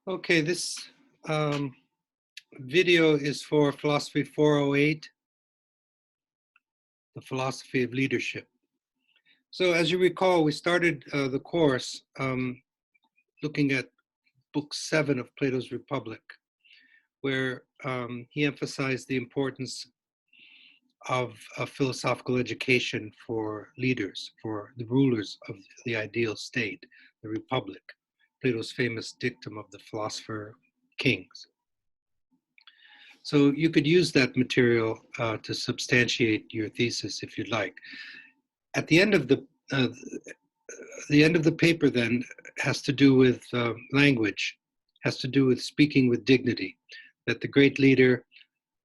Okay, this um, video is for Philosophy 408, the philosophy of leadership. So as you recall, we started the course looking at book 7 of Plato's Republic, where he emphasized the importance of a philosophical education for leaders, for the rulers of the ideal state, the Republic, Plato's famous dictum of the philosopher kings. So you could use that material to substantiate your thesis if you'd like. At uh, the end of the paper then has to do with language, has to do with speaking with dignity, that the great leader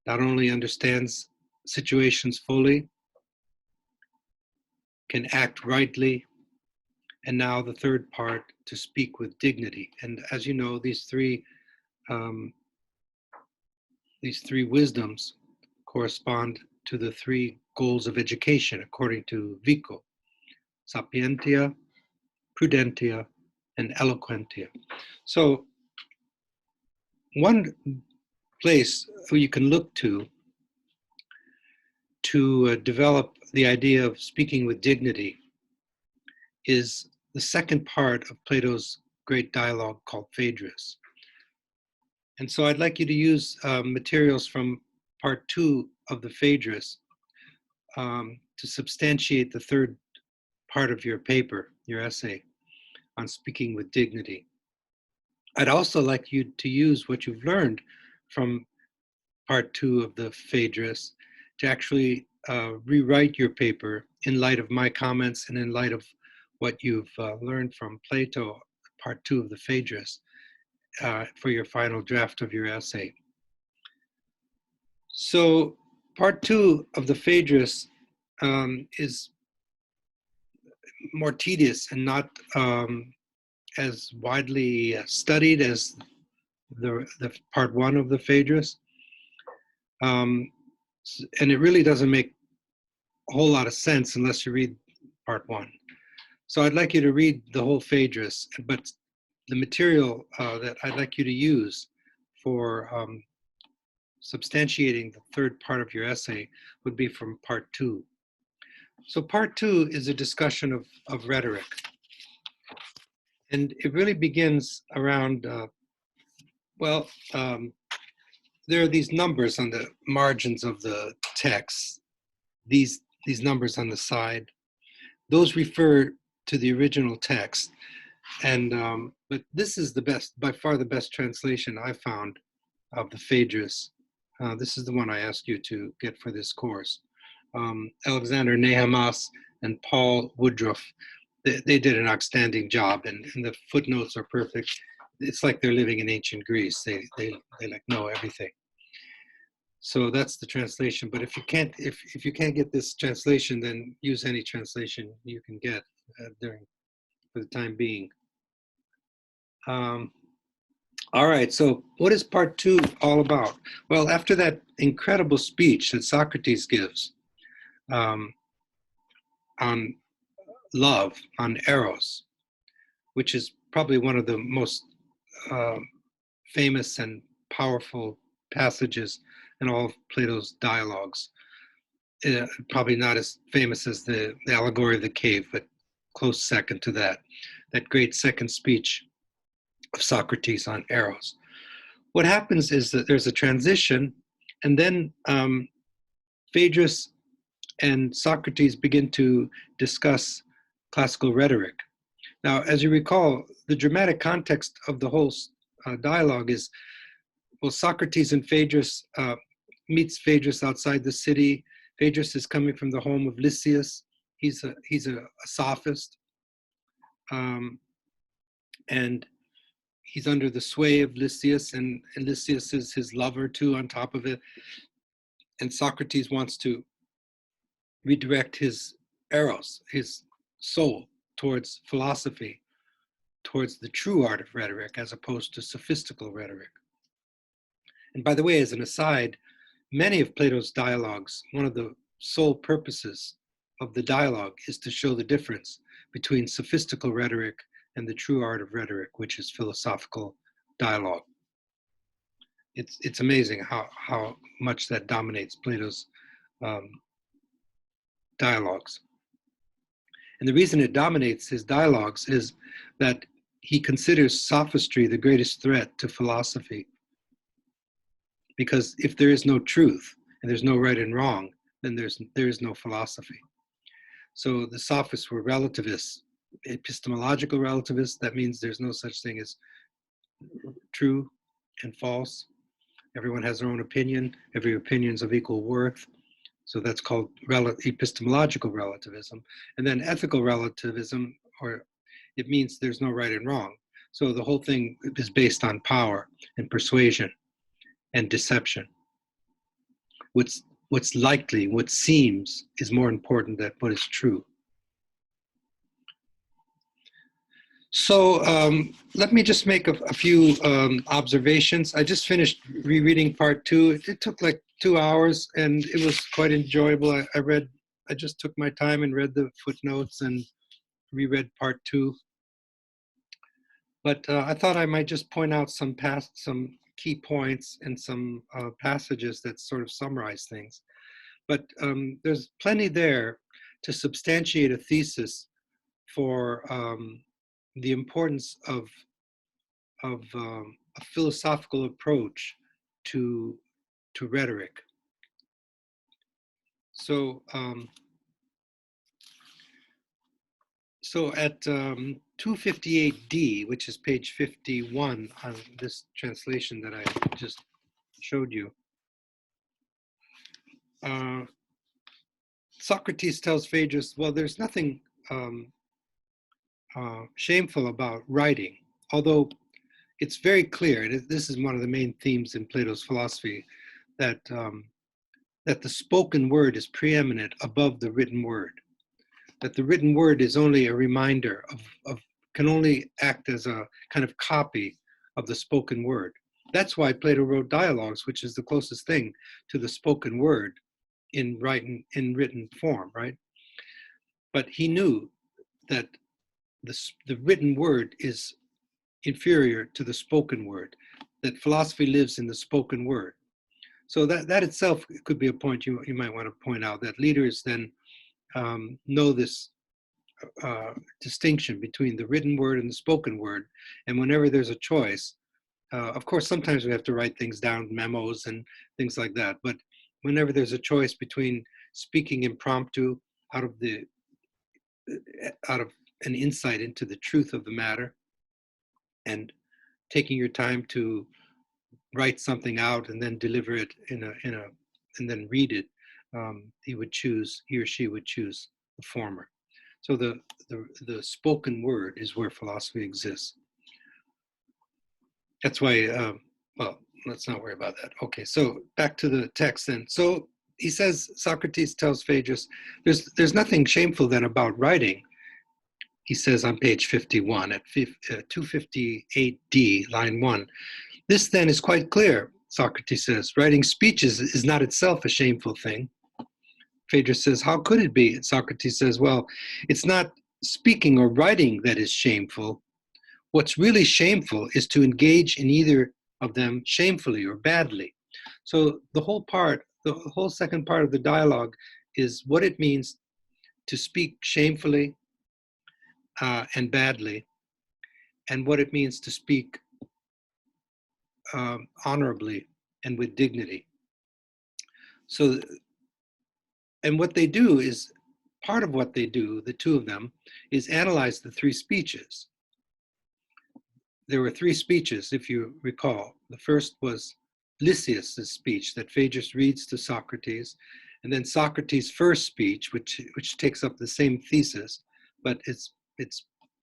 not only understands situations fully, can act rightly, and now the third part, to speak with dignity. And as you know, um, these three wisdoms correspond to the three goals of education according to Vico: sapientia, prudentia, and eloquentia. So one place where you can look to develop the idea of speaking with dignity is the second part of Plato's great dialogue called Phaedrus. And so I'd like you to use materials from part 2 of the Phaedrus to substantiate the third part of your paper, your essay on speaking with dignity. I'd also like you to use what you've learned from part 2 of the Phaedrus to actually rewrite your paper in light of my comments and in light of what you've learned from Plato, part 2 of the Phaedrus, for your final draft of your essay. So part 2 of the Phaedrus is more tedious and not as widely studied as the part 1 of the Phaedrus. And it really doesn't make a whole lot of sense unless you read part 1. So I'd like you to read the whole Phaedrus, but the material that I'd like you to use for substantiating the third part of your essay would be from part 2. So part 2 is a discussion of rhetoric. And it really begins around, there are these numbers on the margins of the text, these numbers on the side. Those refer to the original text. And but this is the best, by far the best translation I found of the Phaedrus. This is the one I asked you to get for this course. Alexander Nehamas and Paul Woodruff, they did an outstanding job, and the footnotes are perfect. It's like they're living in ancient Greece. They like know everything. So that's the translation. But if you can't get this translation, then use any translation you can get for the time being. All right, so what is part 2 all about? Well, after that incredible speech that Socrates gives on love, on eros, which is probably one of the most famous and powerful passages in all of Plato's dialogues. Probably not as famous as the allegory of the cave, but close second to that great second speech of Socrates on eros. What happens is that there's a transition, and then Phaedrus and Socrates begin to discuss classical rhetoric. Now, as you recall, the dramatic context of the whole dialogue is, well, Socrates and Phaedrus meets Phaedrus outside the city. Phaedrus is coming from the home of Lysias. He's a sophist, and he's under the sway of Lysias, and Lysias is his lover too on top of it. And Socrates wants to redirect his eros, his soul, towards philosophy, towards the true art of rhetoric, as opposed to sophistical rhetoric. And by the way, as an aside, many of Plato's dialogues, one of the sole purposes of the dialogue is to show the difference between sophistical rhetoric and the true art of rhetoric, which is philosophical dialogue. It's amazing how much that dominates Plato's dialogues. And the reason it dominates his dialogues is that he considers sophistry the greatest threat to philosophy. Because if there is no truth and there's no right and wrong, then there is no philosophy. So the sophists were relativists, epistemological relativists. That means there's no such thing as true and false. Everyone has their own opinion. Every opinion is of equal worth. So that's called epistemological relativism. And then ethical relativism, or it means there's no right and wrong. So the whole thing is based on power and persuasion and deception. What's likely, what seems, is more important than what is true. So let me just make a few observations. I just finished rereading part 2. It took like 2 hours, and it was quite enjoyable. I just took my time and read the footnotes and reread part 2. But I thought I might just point out some key points and some passages that sort of summarize things. But there's plenty there to substantiate a thesis for the importance of a philosophical approach to rhetoric. So at 258D, which is page 51 on this translation that I just showed you, Socrates tells Phaedrus, well, there's nothing shameful about writing, although it's very clear, this is one of the main themes in Plato's philosophy, that the spoken word is preeminent above the written word, that the written word is only a reminder can only act as a kind of copy of the spoken word. That's why Plato wrote dialogues, which is the closest thing to the spoken word in written form, right? But he knew that the written word is inferior to the spoken word, that philosophy lives in the spoken word. So that itself could be a point you might want to point out, that leaders then know this distinction between the written word and the spoken word. And whenever there's a choice, of course, sometimes we have to write things down, memos and things like that. But whenever there's a choice between speaking impromptu out of an insight into the truth of the matter and taking your time to write something out and then deliver it and then read it, he or she would choose the former. So the spoken word is where philosophy exists. That's why, well, let's not worry about that. Okay, so back to the text then. So he says, Socrates tells Phaedrus, there's nothing shameful then about writing. He says on page 51 at 258D, line 1, this then is quite clear, Socrates says. Writing speeches is not itself a shameful thing. Phaedrus says, how could it be? And Socrates says, well, it's not speaking or writing that is shameful. What's really shameful is to engage in either of them shamefully or badly. So the whole second part of the dialogue is what it means to speak shamefully and badly, and what it means to speak honorably and with dignity. So, and what they do is, part of what they do, the two of them, is analyze the 3 speeches. There were 3 speeches, if you recall. The first was Lysias' speech that Phaedrus reads to Socrates, and then Socrates' first speech, which takes up the same thesis, but it's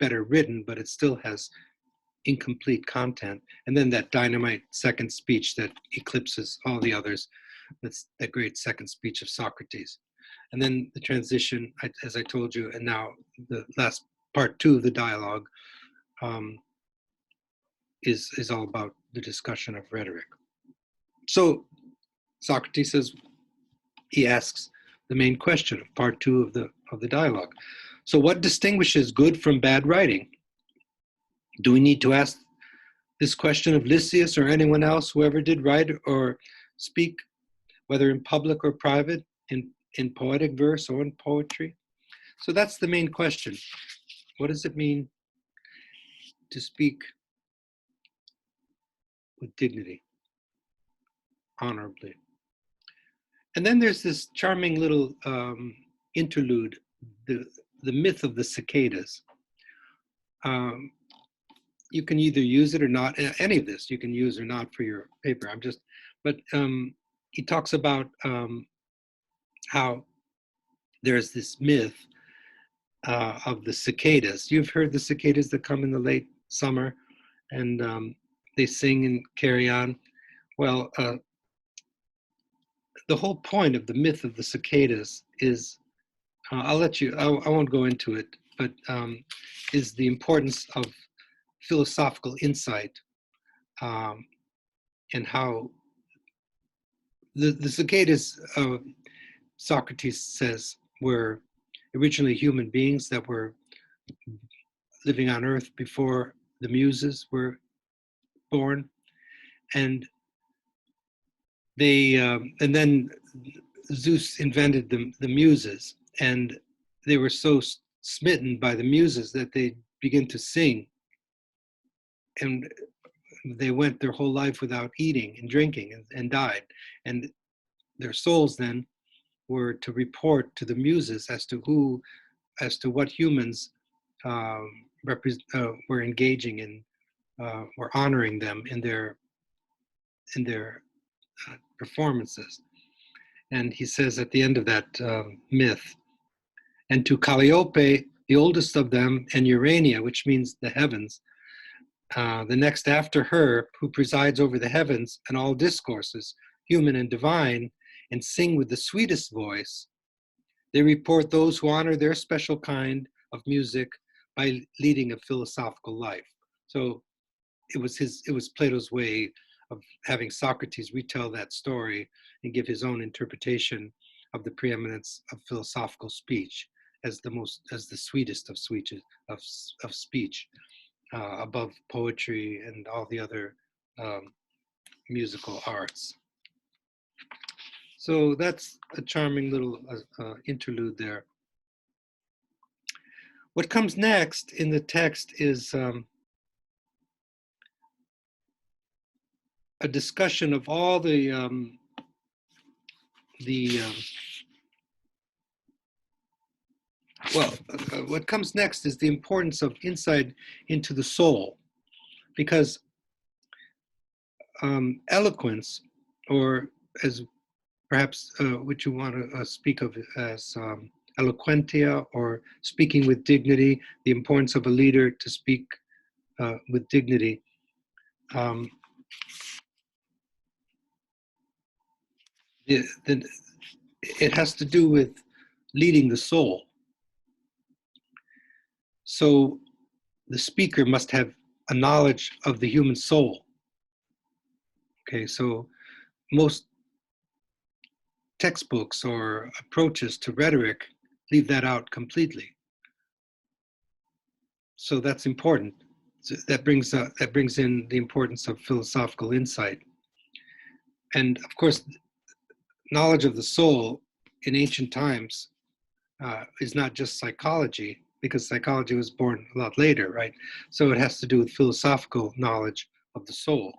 better written, but it still has incomplete content. And then that dynamite second speech that eclipses all the others. That's the great second speech of Socrates. And then the transition, as I told you, and now the last part 2 of the dialogue is all about the discussion of rhetoric. So Socrates says, he asks the main question of part 2 of the dialogue. So what distinguishes good from bad writing? Do we need to ask this question of Lysias or anyone else, whoever did write or speak, whether in public or private, in poetic verse or in poetry? So that's the main question. What does it mean to speak with dignity, honorably? And then there's this charming little interlude, the myth of the cicadas. You can either use it or not. Any of this you can use or not for your paper. But he talks about how there's this myth of the cicadas. You've heard the cicadas that come in the late summer, and they sing and carry on. Well, the whole point of the myth of the cicadas is, I'll let you, I won't go into it, but is the importance of philosophical insight, and how the cicadas, Socrates says, were originally human beings that were living on Earth before the Muses were born, and and then Zeus invented the Muses, and they were so smitten by the Muses that they began to sing, and they went their whole life without eating and drinking and died, and their souls then were to report to the Muses as to what humans were engaging in, or honoring them in their performances. And he says at the end of that myth, and to Calliope, the oldest of them, and Urania, which means the heavens, the next after her, who presides over the heavens and all discourses, human and divine, and sing with the sweetest voice, they report those who honor their special kind of music by leading a philosophical life. So it was Plato's way of having Socrates retell that story and give his own interpretation of the preeminence of philosophical speech as the sweetest of speech, above poetry and all the other musical arts. So that's a charming little interlude there. What comes next in the text is a discussion of all what comes next is the importance of insight into the soul, because eloquence, or as perhaps what you want to speak of as eloquentia, or speaking with dignity, the importance of a leader to speak with dignity. It has to do with leading the soul. So the speaker must have a knowledge of the human soul. Okay, so most textbooks or approaches to rhetoric leave that out completely. So that's important. So that brings in the importance of philosophical insight. And of course, knowledge of the soul in ancient times is not just psychology, because psychology was born a lot later, right? So it has to do with philosophical knowledge of the soul.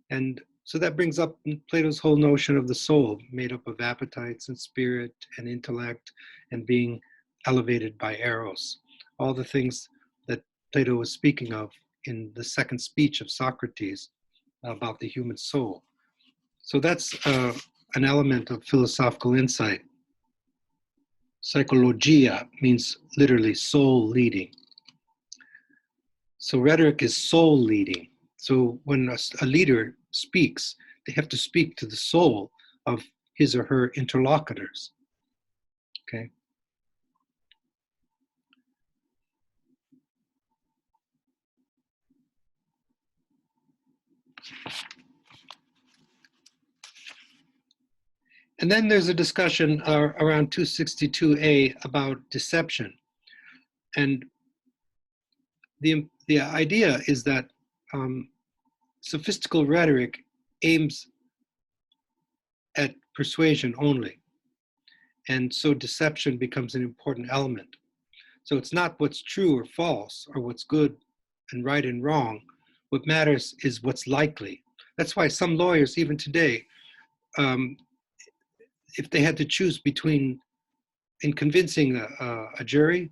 And so that brings up Plato's whole notion of the soul, made up of appetites and spirit and intellect and being elevated by eros. All the things that Plato was speaking of in the second speech of Socrates about the human soul. So that's an element of philosophical insight. Psychologia means literally soul leading. So rhetoric is soul leading. So when a leader speaks, they have to speak to the soul of his or her interlocutors. Okay. And then there's a discussion around 262a about deception. And the idea is that sophistical rhetoric aims at persuasion only. And so deception becomes an important element. So it's not what's true or false or what's good and right and wrong. What matters is what's likely. That's why some lawyers, even today, if they had to choose between, in convincing a jury,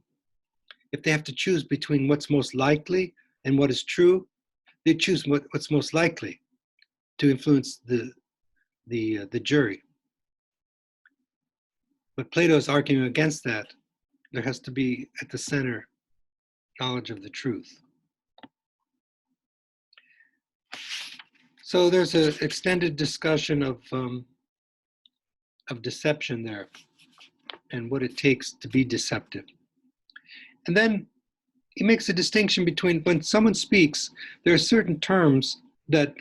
if they have to choose between what's most likely and what is true, they choose what's most likely to influence the jury. But Plato is arguing against that. There has to be at the center knowledge of the truth. So there's an extended discussion of deception there and what it takes to be deceptive. And then he makes a distinction between when someone speaks, there are certain terms that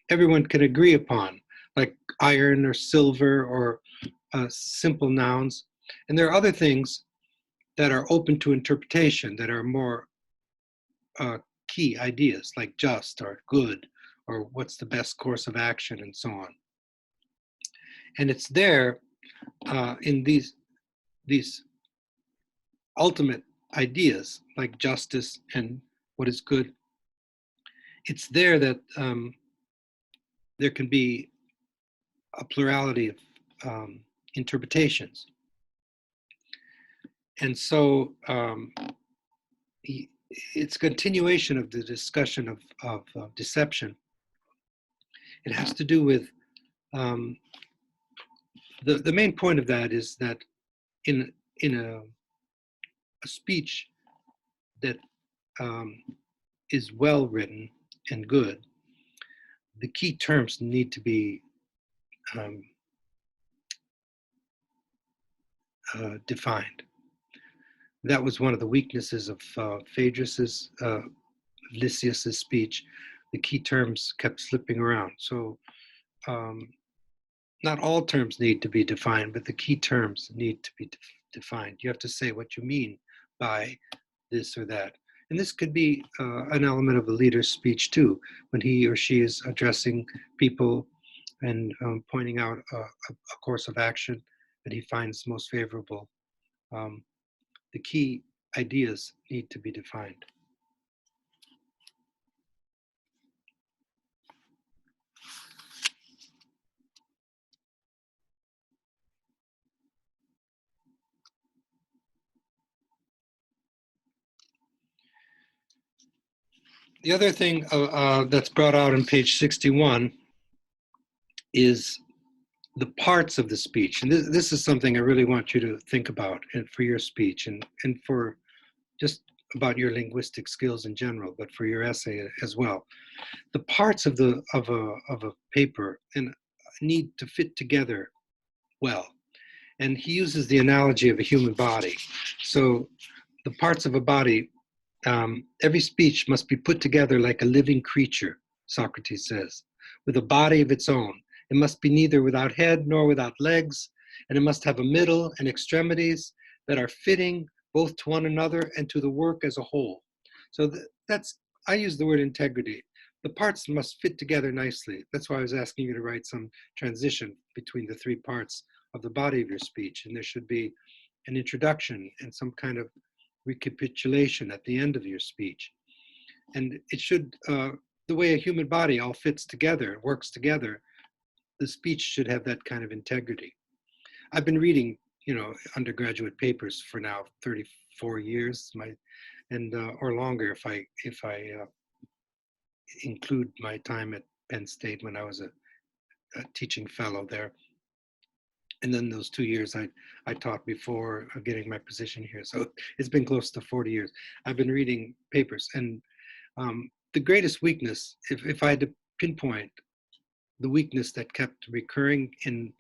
everyone can agree upon, like iron or silver or simple nouns. And there are other things that are open to interpretation that are more key ideas, like just or good or what's the best course of action and so on. And it's there in these ultimate ideas like justice and what is good. It's there that there can be a plurality of interpretations. And so it's a continuation of the discussion of deception. It has to do with the main point of that is that in a speech that is well written and good, the key terms need to be defined. That was one of the weaknesses of Phaedrus's, Lysias's speech. The key terms kept slipping around. So not all terms need to be defined, but the key terms need to be defined. You have to say what you mean by this or that. And this could be an element of a leader's speech too, when he or she is addressing people and pointing out a course of action that he finds most favorable. The key ideas need to be defined. The other thing that's brought out on page 61 is the parts of the speech. And this is something I really want you to think about for your speech and for just about your linguistic skills in general, but for your essay as well. The parts of a paper need to fit together well. And he uses the analogy of a human body. So the parts of a body, every speech must be put together like a living creature, Socrates says, with a body of its own. It must be neither without head nor without legs, and it must have a middle and extremities that are fitting both to one another and to the work as a whole. So I use the word integrity. The parts must fit together nicely. That's why I was asking you to write some transition between the three parts of the body of your speech. And there should be an introduction and some kind of recapitulation at the end of your speech. And it should, the way a human body all fits together, works together, the speech should have that kind of integrity. I've been reading, undergraduate papers for now 34 years, or longer if I include my time at Penn State when I was a teaching fellow there. And then those 2 years I taught before getting my position here. So it's been close to 40 years. I've been reading papers, and the greatest weakness, if I had to pinpoint the weakness that kept recurring in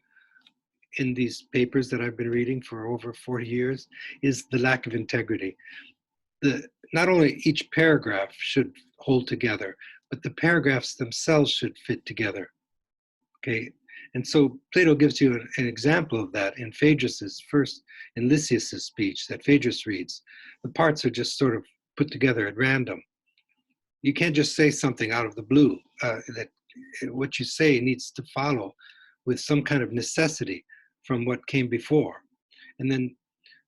these papers that I've been reading for over 40 years, is the lack of integrity. Not only each paragraph should hold together, but the paragraphs themselves should fit together. Okay, and so Plato gives you an example of that in Phaedrus's in Lysias's speech that Phaedrus reads. The parts are just sort of put together at random. You can't just say something out of the blue. That what you say needs to follow with some kind of necessity from what came before. And then,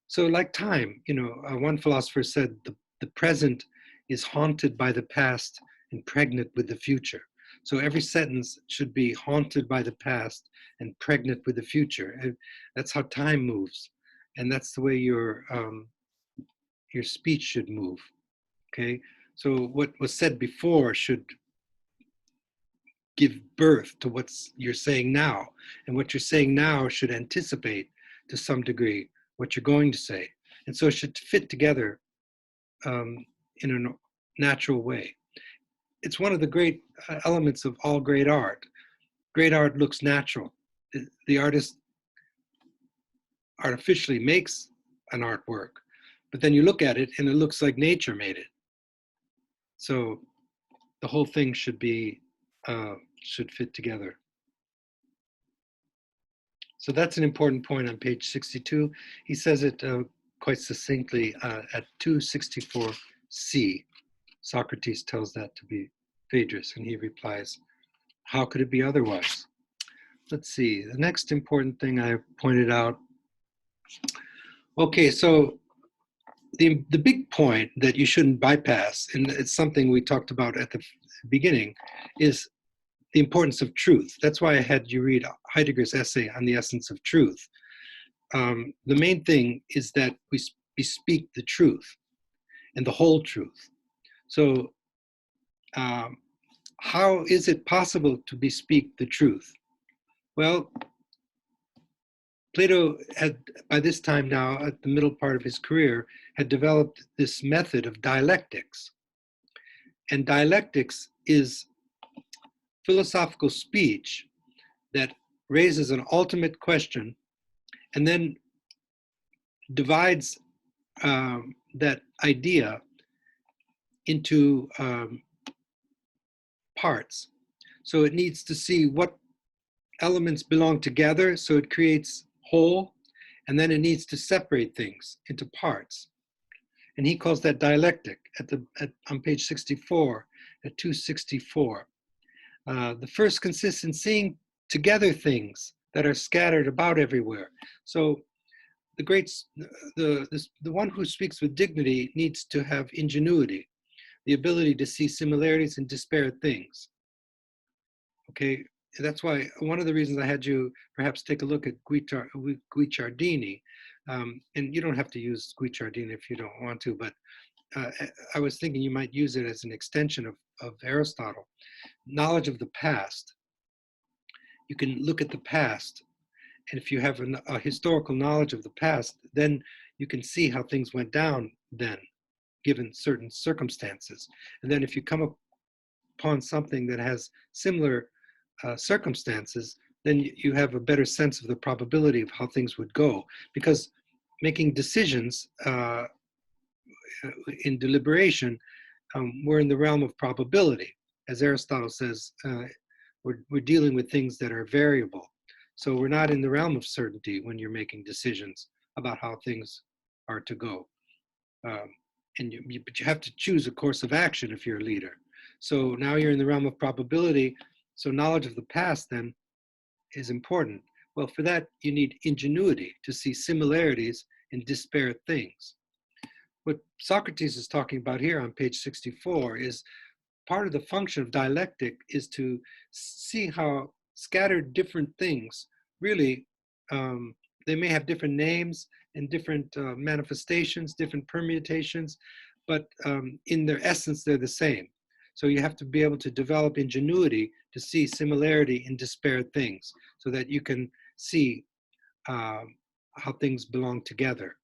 so like time, one philosopher said the present is haunted by the past and pregnant with the future. So every sentence should be haunted by the past and pregnant with the future. And that's how time moves. And that's the way your speech should move. Okay. So what was said before should give birth to what you're saying now. And what you're saying now should anticipate to some degree what you're going to say. And so it should fit together in a natural way. It's one of the great elements of all great art. Great art looks natural. The artist artificially makes an artwork, but then you look at it and it looks like nature made it. So the whole thing should fit together. So that's an important point on page 62. He says it quite succinctly at 264c. Socrates tells that to be Phaedrus, and he replies, how could it be otherwise? Let's see, the next important thing I pointed out. Okay, so the big point that you shouldn't bypass, and it's something we talked about at the beginning, is the importance of truth. That's why I had you read Heidegger's essay on the essence of truth. The main thing is that we speak the truth and the whole truth. So how is it possible to bespeak the truth? Well, Plato had, by this time now, at the middle part of his career, had developed this method of dialectics. And dialectics is philosophical speech that raises an ultimate question and then divides that idea into parts. So it needs to see what elements belong together, so it creates whole, and then it needs to separate things into parts. And he calls that dialectic on page 64, at 264. The first consists in seeing together things that are scattered about everywhere. So the one who speaks with dignity needs to have ingenuity, the ability to see similarities in disparate things. Okay, that's why one of the reasons I had you perhaps take a look at Guicciardini, and you don't have to use Guicciardini if you don't want to, but I was thinking you might use it as an extension of Aristotle. Knowledge of the past. You can look at the past, and if you have a historical knowledge of the past, then you can see how things went down then, given certain circumstances. And then if you come upon something that has similar circumstances, then you have a better sense of the probability of how things would go. Because making decisions in deliberation, we're in the realm of probability. As Aristotle says, we're dealing with things that are variable. So we're not in the realm of certainty when you're making decisions about how things are to go. But you have to choose a course of action if you're a leader. So now you're in the realm of probability. So knowledge of the past then is important. Well, for that, you need ingenuity to see similarities in disparate things. What Socrates is talking about here on page 64 is part of the function of dialectic is to see how scattered different things really, they may have different names and different manifestations, different permutations, but in their essence, they're the same. So you have to be able to develop ingenuity to see similarity in disparate things so that you can see how things belong together.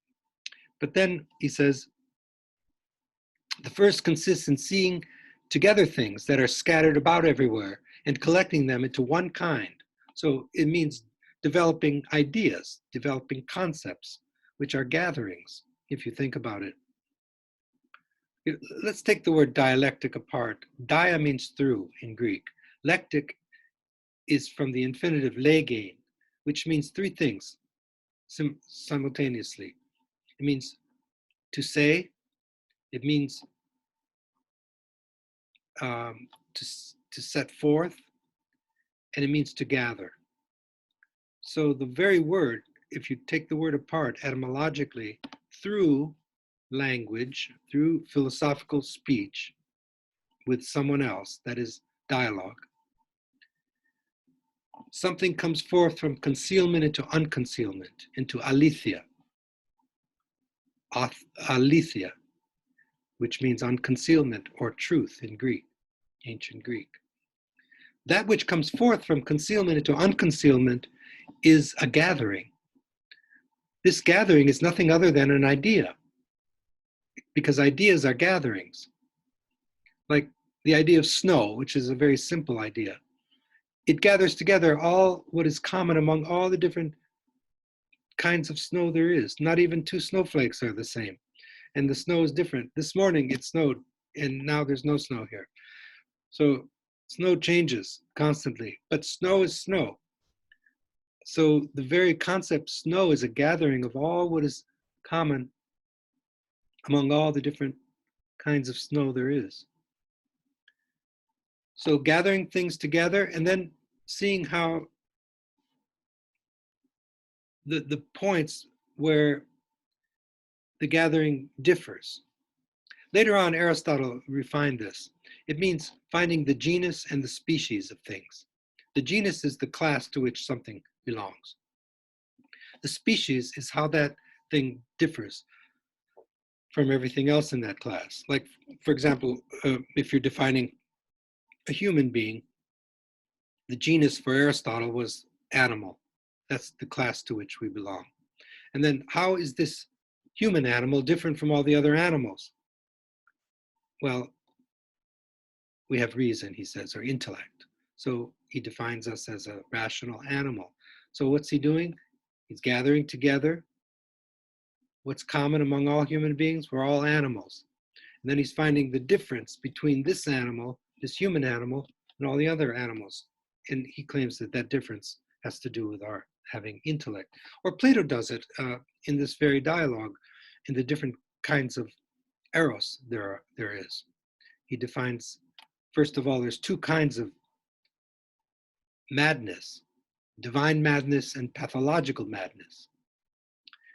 But then he says, the first consists in seeing together things that are scattered about everywhere and collecting them into one kind. So it means developing ideas, developing concepts, which are gatherings, if you think about it. Let's take the word dialectic apart. Dia means through in Greek. Lectic is from the infinitive legein, which means three things simultaneously. It means to say, it means to set forth, and it means to gather. So the very word, if you take the word apart etymologically, through language, through philosophical speech with someone else, that is dialogue, something comes forth from concealment into unconcealment, into aletheia. Aletheia, which means unconcealment or truth in Greek, ancient Greek. That which comes forth from concealment into unconcealment is a gathering. This gathering is nothing other than an idea, because ideas are gatherings. Like the idea of snow, which is a very simple idea. It gathers together all what is common among all the different kinds of snow there is. Not even two snowflakes are the same. And the snow is different. This morning it snowed, and now there's no snow here. So snow changes constantly, but snow is snow. So the very concept snow is a gathering of all what is common among all the different kinds of snow there is. So gathering things together and then seeing how the points where the gathering differs. Later on, Aristotle refined this. It means finding the genus and the species of things. The genus is the class to which something belongs. The species is how that thing differs from everything else in that class. Like, for example, if you're defining a human being, the genus for Aristotle was animal. That's the class to which we belong. And then how is this human animal different from all the other animals? Well, we have reason, he says, or intellect. So he defines us as a rational animal. So what's he doing? He's gathering together what's common among all human beings. We're all animals. And then he's finding the difference between this animal, this human animal, and all the other animals. And he claims that that difference has to do with our having intellect. Or Plato does it in this very dialogue, in the different kinds of eros there is. He defines, first of all, there's two kinds of madness, divine madness and pathological madness.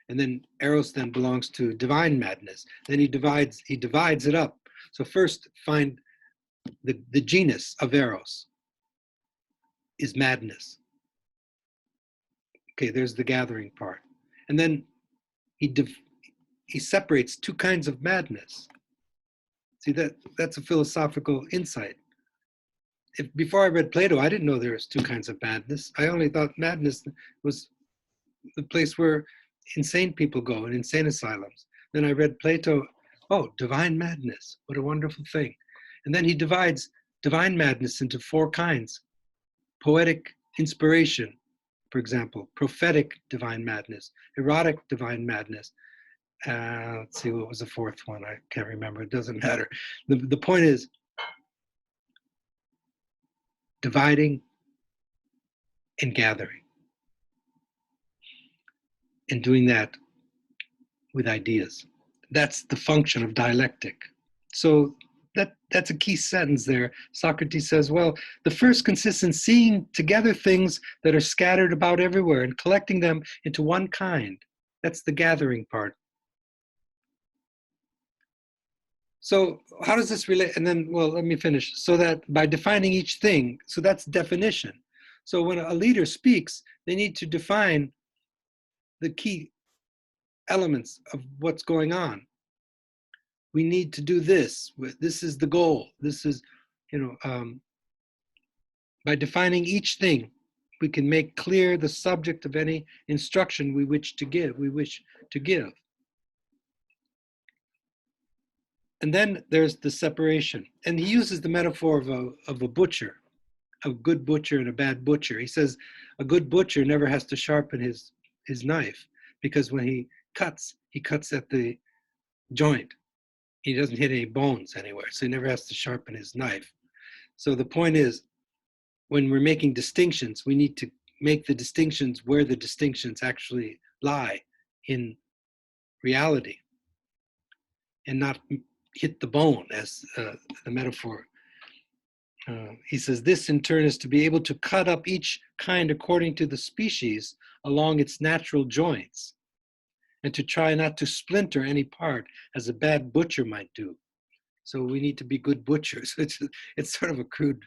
And then eros then belongs to divine madness. Then he divides it up. So first find the genus of eros is madness. Okay, there's the gathering part. And then he separates two kinds of madness. See, that's a philosophical insight. Before I read Plato, I didn't know there was two kinds of madness. I only thought madness was the place where insane people go in insane asylums. Then I read Plato, oh, divine madness, what a wonderful thing. And then he divides divine madness into four kinds. Poetic inspiration, for example, prophetic divine madness, erotic divine madness. Let's see, what was the fourth one? I can't remember, it doesn't matter. The point is, dividing and gathering, and doing that with ideas. That's the function of dialectic. So that's a key sentence there. Socrates says, well, the first consists in seeing together things that are scattered about everywhere and collecting them into one kind. That's the gathering part. So how does this relate? And then, well, let me finish. So that by defining each thing, so that's definition. So when a leader speaks, they need to define the key elements of what's going on. We need to do this. This is the goal. This is, by defining each thing, we can make clear the subject of any instruction we wish to give. And then there's the separation. And he uses the metaphor of a butcher, a good butcher and a bad butcher. He says a good butcher never has to sharpen his knife, because when he cuts at the joint. He doesn't hit any bones anywhere, so he never has to sharpen his knife. So the point is, when we're making distinctions, we need to make the distinctions where the distinctions actually lie in reality, and not hit the bone, as the metaphor He says, this in turn is to be able to cut up each kind according to the species along its natural joints, and to try not to splinter any part as a bad butcher might do. So we need to be good butchers. It's sort of a crude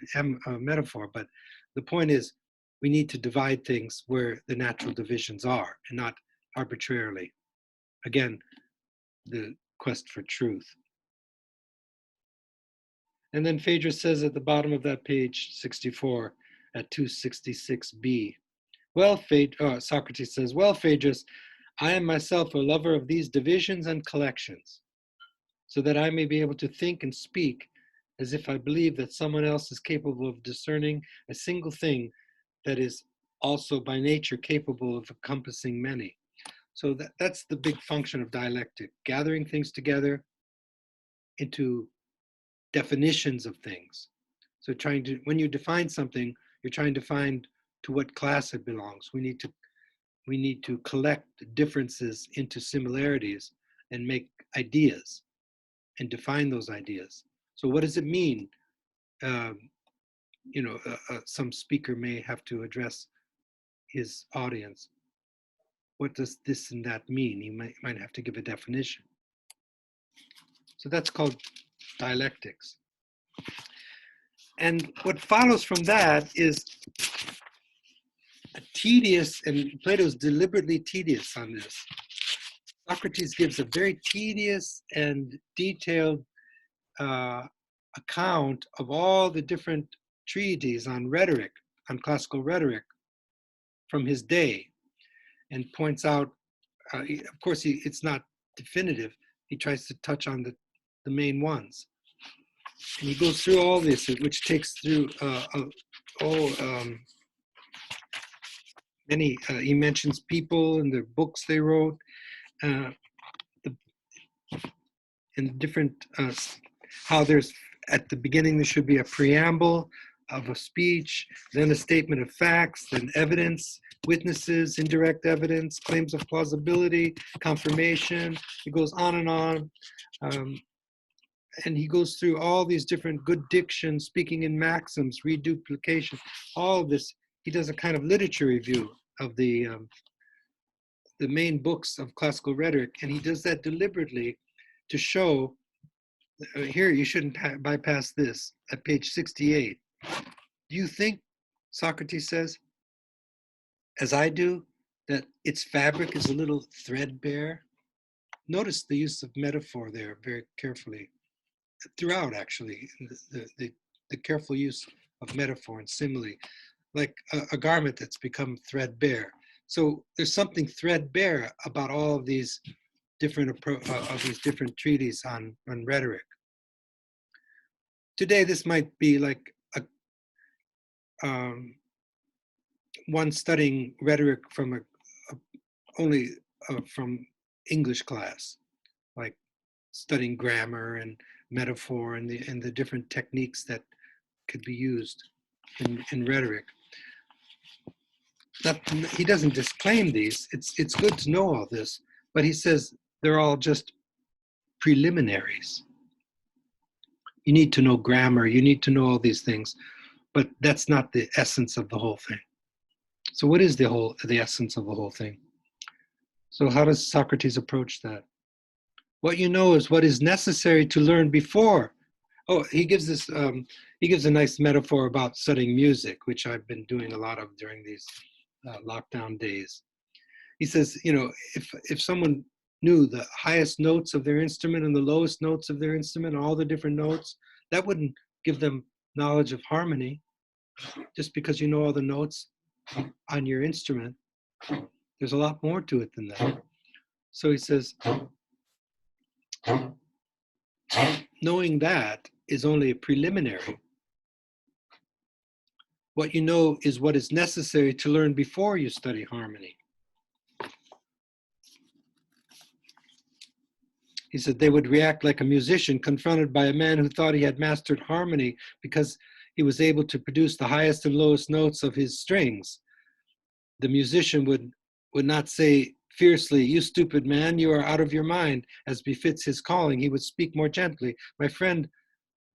metaphor, but the point is we need to divide things where the natural divisions are and not arbitrarily. Again, the quest for truth. And then Phaedrus says at the bottom of that page 64 at 266b, Socrates says, well, Phaedrus, I am myself a lover of these divisions and collections, so that I may be able to think and speak as if I believe that someone else is capable of discerning a single thing that is also by nature capable of encompassing many. So that's the big function of dialectic, gathering things together into definitions of things. So when you define something, you're trying to find to what class it belongs. We need to collect differences into similarities and make ideas and define those ideas. So what does it mean? Some speaker may have to address his audience. What does this and that mean? He might have to give a definition. So that's called dialectics. And what follows from that is a tedious, and Plato's deliberately tedious on this. Socrates gives a very tedious and detailed account of all the different treatises on rhetoric, on classical rhetoric from his day, and points out, of course, it's not definitive. He tries to touch on the main ones. And he goes through all this, which takes through many, he mentions people and the books they wrote, and different, how there's, at the beginning, there should be a preamble of a speech, then a statement of facts, then evidence, witnesses, indirect evidence, claims of plausibility, confirmation. It goes on and on. And he goes through all these different good diction, speaking in maxims, reduplication, all of this. He does a kind of literature review of the main books of classical rhetoric, and he does that deliberately to show, here, you shouldn't bypass this, at page 68. Do you think, Socrates says, as I do, that its fabric is a little threadbare? Notice the use of metaphor there very carefully. Throughout, actually, the careful use of metaphor and simile, like a garment that's become threadbare. So there's something threadbare about all of these different treatises on rhetoric. Today, this might be like one studying rhetoric from only from English class, like studying grammar and metaphor and the different techniques that could be used in rhetoric. He doesn't disclaim these. It's good to know all this, but he says they're all just preliminaries. You need to know grammar. You need to know all these things, but that's not the essence of the whole thing. So what is the essence of the whole thing? So how does Socrates approach that? What you know is what is necessary to learn before. Oh, he gives a nice metaphor about studying music, which I've been doing a lot of during these lockdown days. He says, if someone knew the highest notes of their instrument and the lowest notes of their instrument, all the different notes, that wouldn't give them knowledge of harmony. Just because you know all the notes on your instrument, there's a lot more to it than that. So he says, knowing that is only a preliminary. What you know is what is necessary to learn before you study harmony. He said they would react like a musician confronted by a man who thought he had mastered harmony because he was able to produce the highest and lowest notes of his strings. The musician would not say fiercely, "You stupid man, you are out of your mind," as befits his calling. He would speak more gently. "My friend,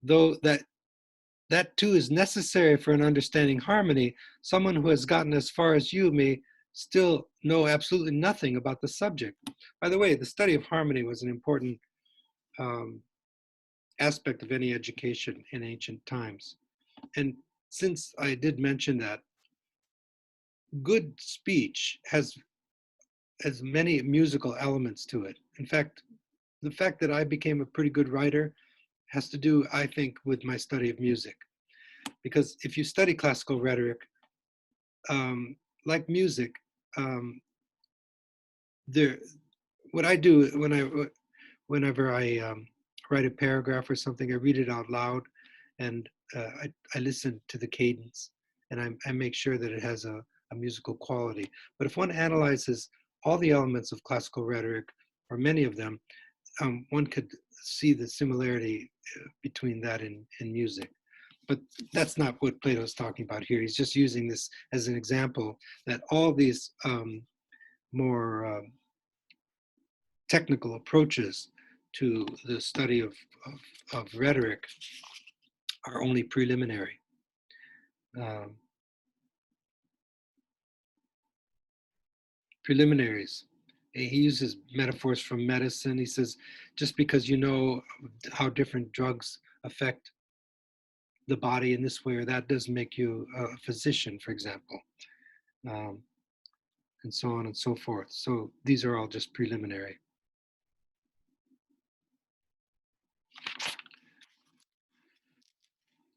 though that that too is necessary for an understanding harmony. Someone who has gotten as far as you may still know absolutely nothing about the subject. By the way, the study of harmony was an important um, aspect of any education in ancient times. And since I did mention that, good speech has many musical elements to it. In fact, the fact that I became a pretty good writer has to do, I think, with my study of music. Because if you study classical rhetoric, um, like music, um, there, what I do whenever I write a paragraph or something, I read it out loud, and I listen to the cadence, and I make sure that it has a musical quality. But if one analyzes all the elements of classical rhetoric, or many of them, one could see the similarity between that and music. But that's not what Plato's talking about here. He's just using this as an example that all these more technical approaches to the study of rhetoric are only preliminary. Um, Preliminaries. He uses metaphors from medicine. He says, just because you know how different drugs affect the body in this way or that doesn't make you a physician, for example, um, and so on and so forth. So these are all just preliminary.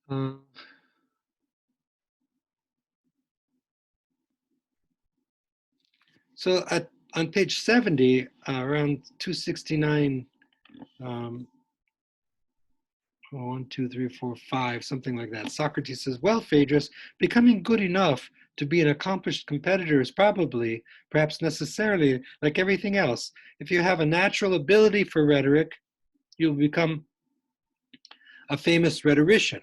Uh, so on page 70, around 269, um, 1, 2, 3, 4, 5, something like that. Socrates says, well, Phaedrus, becoming good enough to be an accomplished competitor is probably, perhaps necessarily, like everything else. If you have a natural ability for rhetoric, you'll become a famous rhetorician,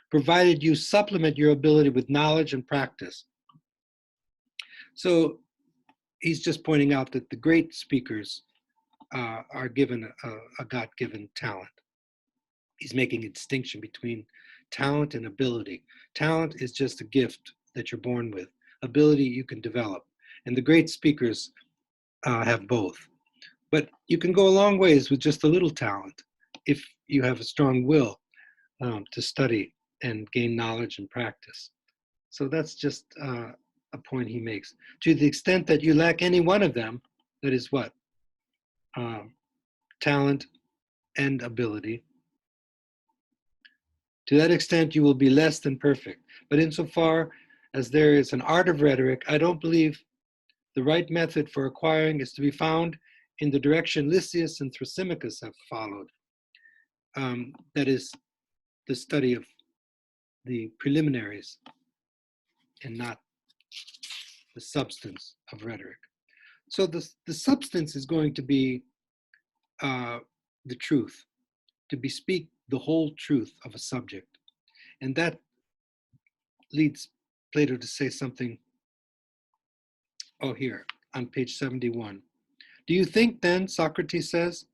provided you supplement your ability with knowledge and practice. So he's just pointing out that the great speakers are given a God-given talent. He's making a distinction between talent and ability. Talent is just a gift that you're born with. Ability you can develop. And the great speakers have both. But you can go a long ways with just a little talent if you have a strong will to study and gain knowledge and practice. So that's just a point he makes. To the extent that you lack any one of them, that is what? Talent and ability, to that extent, you will be less than perfect. But insofar as there is an art of rhetoric, I don't believe the right method for acquiring is to be found in the direction Lysias and Thrasymachus have followed. That is the study of the preliminaries and not the substance of rhetoric. So the substance is going to be the truth, to bespeak the whole truth of a subject. And that leads Plato to say something, here on page 71. Do you think then, Socrates says,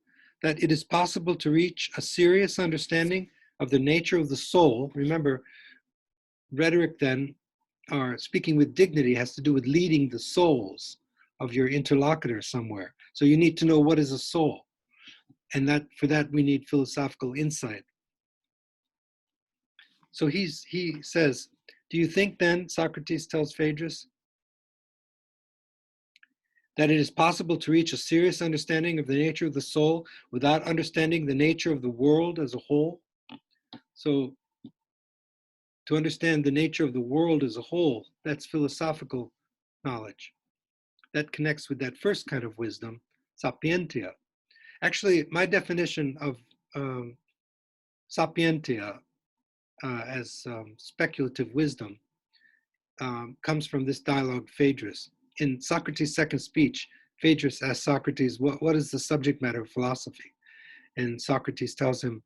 that it is possible to reach a serious understanding of the nature of the soul? Remember, rhetoric then, or speaking with dignity, has to do with leading the souls of your interlocutor somewhere. So you need to know what is a soul. And that for that we need philosophical insight. So he says, do you think then, Socrates tells Phaedrus, that it is possible to reach a serious understanding of the nature of the soul without understanding the nature of the world as a whole? So to understand the nature of the world as a whole, that's philosophical knowledge. That connects with that first kind of wisdom, sapientia. Actually, my definition of sapientia as speculative wisdom comes from this dialogue, Phaedrus. In Socrates' second speech, Phaedrus asks Socrates, what is the subject matter of philosophy? And Socrates tells him,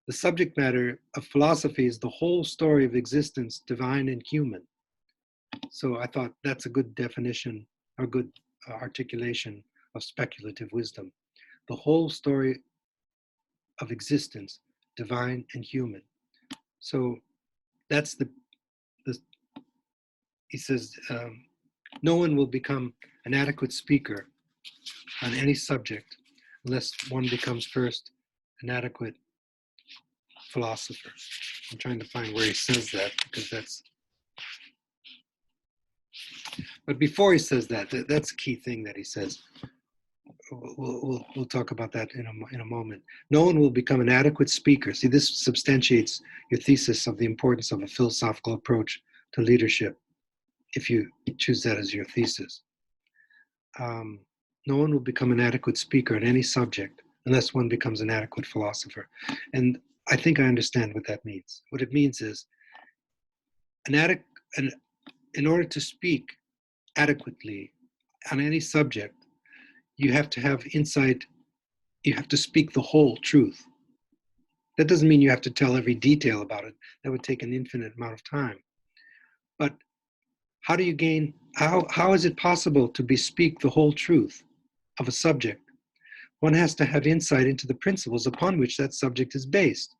the subject matter of philosophy is the whole story of existence, divine and human. So I thought that's a good definition, or good articulation of speculative wisdom. The whole story of existence, divine and human. So That's the he says, no one will become an adequate speaker on any subject unless one becomes first an adequate philosopher. I'm trying to find where he says that because but before he says that's a key thing that he says. We'll talk about that in a moment. No one will become an adequate speaker. See, this substantiates your thesis of the importance of a philosophical approach to leadership, if you choose that as your thesis. No one will become an adequate speaker on any subject unless one becomes an adequate philosopher. And I think I understand what that means. What it means is in order to speak adequately on any subject, you have to have insight. You have to speak the whole truth. That doesn't mean you have to tell every detail about it. That would take an infinite amount of time. But how do you gain, how is it possible to bespeak the whole truth of a subject? One has to have insight into the principles upon which that subject is based.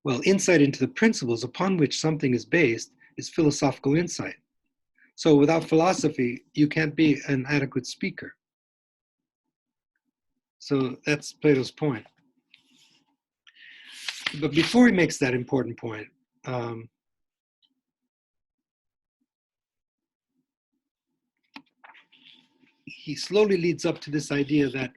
Well, insight into the principles upon which something is based is philosophical insight. So without philosophy, you can't be an adequate speaker. So that's Plato's point. But before he makes that important point, he slowly leads up to this idea that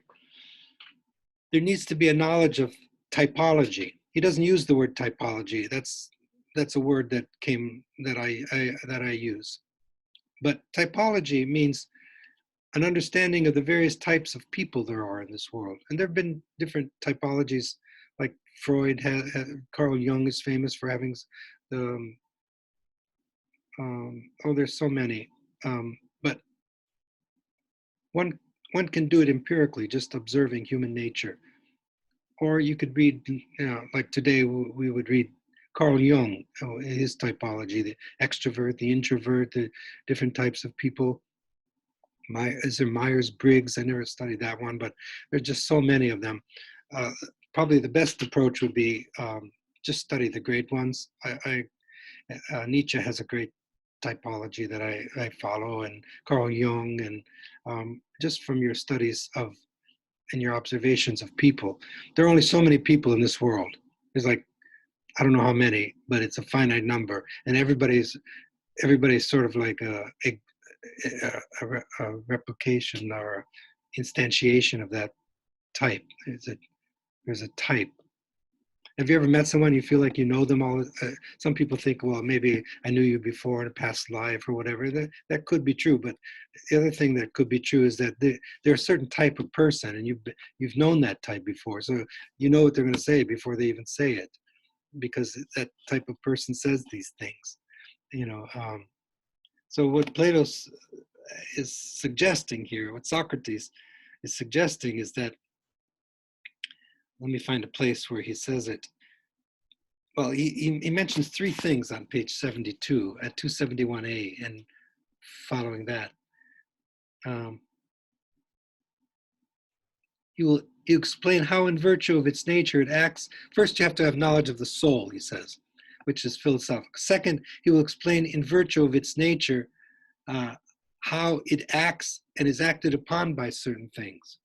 there needs to be a knowledge of typology. He doesn't use the word typology. That's a word that I use. But typology means an understanding of the various types of people there are in this world. And there have been different typologies, like Freud, Carl Jung is famous for having the, there's so many. But one can do it empirically, just observing human nature. Or you could read, like today we would read Carl Jung, his typology, the extrovert, the introvert, the different types of people. Is there Myers-Briggs? I never studied that one, but there's just so many of them. Probably the best approach would be just study the great ones. Nietzsche has a great typology that I follow, and Carl Jung, and just from your studies of and your observations of people. There are only so many people in this world. There's like, I don't know how many, but it's a finite number, and everybody's sort of like a replication or instantiation of that type. There's a type. Have you ever met someone you feel like you know them all? Some people think, well, maybe I knew you before in a past life or whatever. That could be true, but the other thing that could be true is that they're a certain type of person, and you've known that type before, so you know what they're going to say before they even say it, because that type of person says these things. So what Plato is suggesting here, what Socrates is suggesting, is that, let me find a place where he says it. Well, he mentions three things on page 72 at 271a and following that. You explain how in virtue of its nature it acts. First, you have to have knowledge of the soul, he says, which is philosophical. Second, he will explain in virtue of its nature how it acts and is acted upon by certain things.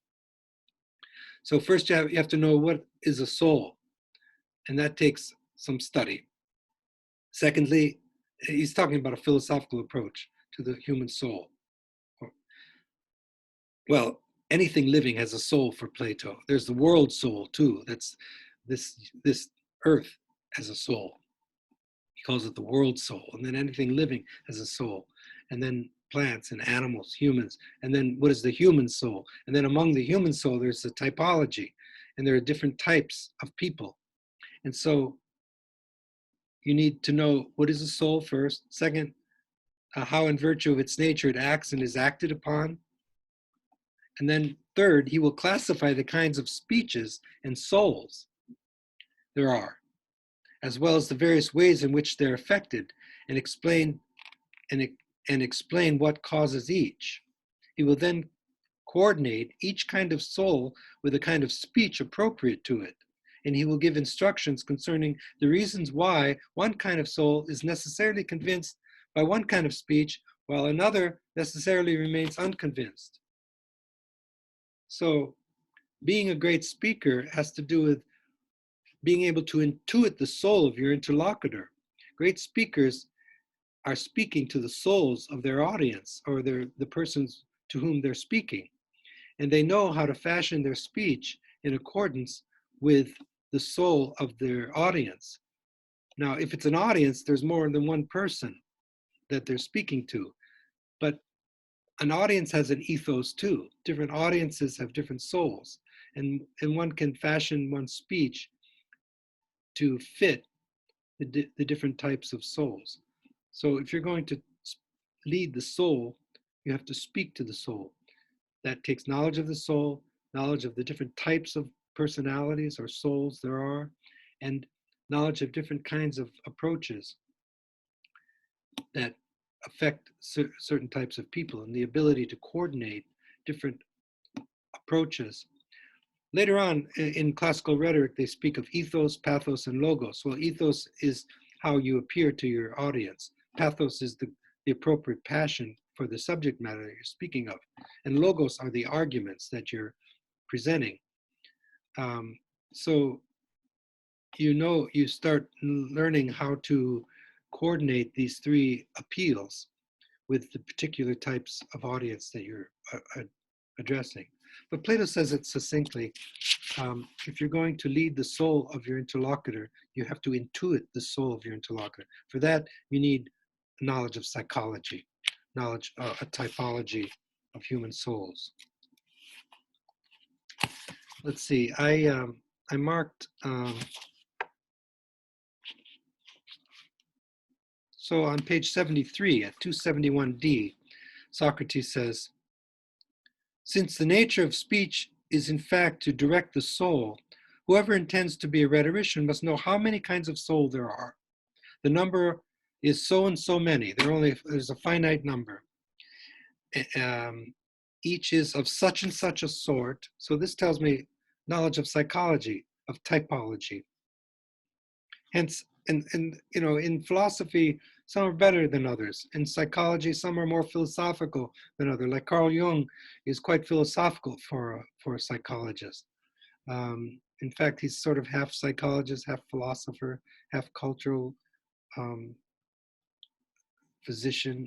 So first you have to know what is a soul, and that takes some study. Secondly, he's talking about a philosophical approach to the human soul. Well, anything living has a soul for Plato. There's the world soul too. That's this earth has a soul. He calls it the world soul. And then anything living has a soul. And then plants and animals, humans. And then what is the human soul? And then among the human soul, there's the typology. And there are different types of people. And so you need to know what is a soul first. Second, how in virtue of its nature it acts and is acted upon. And then third, he will classify the kinds of speeches and souls there are, as well as the various ways in which they're affected, and explain what causes each. He will then coordinate each kind of soul with a kind of speech appropriate to it, and he will give instructions concerning the reasons why one kind of soul is necessarily convinced by one kind of speech, while another necessarily remains unconvinced. So being a great speaker has to do with being able to intuit the soul of your interlocutor. Great speakers are speaking to the souls of their audience, or the persons to whom they're speaking. And they know how to fashion their speech in accordance with the soul of their audience. Now, if it's an audience, there's more than one person that they're speaking to. But an audience has an ethos too. Different audiences have different souls. And one can fashion one's speech to fit the different types of souls. So if you're going to lead the soul, you have to speak to the soul. That takes knowledge of the soul, knowledge of the different types of personalities or souls there are, and knowledge of different kinds of approaches that affect certain types of people, and the ability to coordinate different approaches. Later on in classical rhetoric, they speak of ethos, pathos, and logos. Well, ethos is how you appear to your audience. Pathos is the appropriate passion for the subject matter that you're speaking of. And logos are the arguments that you're presenting. So you start learning how to coordinate these three appeals with the particular types of audience that you're addressing. But Plato says it succinctly. If you're going to lead the soul of your interlocutor, you have to intuit the soul of your interlocutor. For that, you need knowledge of psychology, knowledge, a typology of human souls. Let's see, I marked, so on page 73 at 271D, Socrates says, since the nature of speech is in fact to direct the soul, whoever intends to be a rhetorician must know how many kinds of soul there are. The number is so and so many. There's a finite number. Each is of such and such a sort. So this tells me knowledge of psychology, of typology. Hence, and in philosophy, some are better than others. In psychology, some are more philosophical than others. Like Carl Jung is quite philosophical for a psychologist. In fact, he's sort of half psychologist, half philosopher, half cultural physician.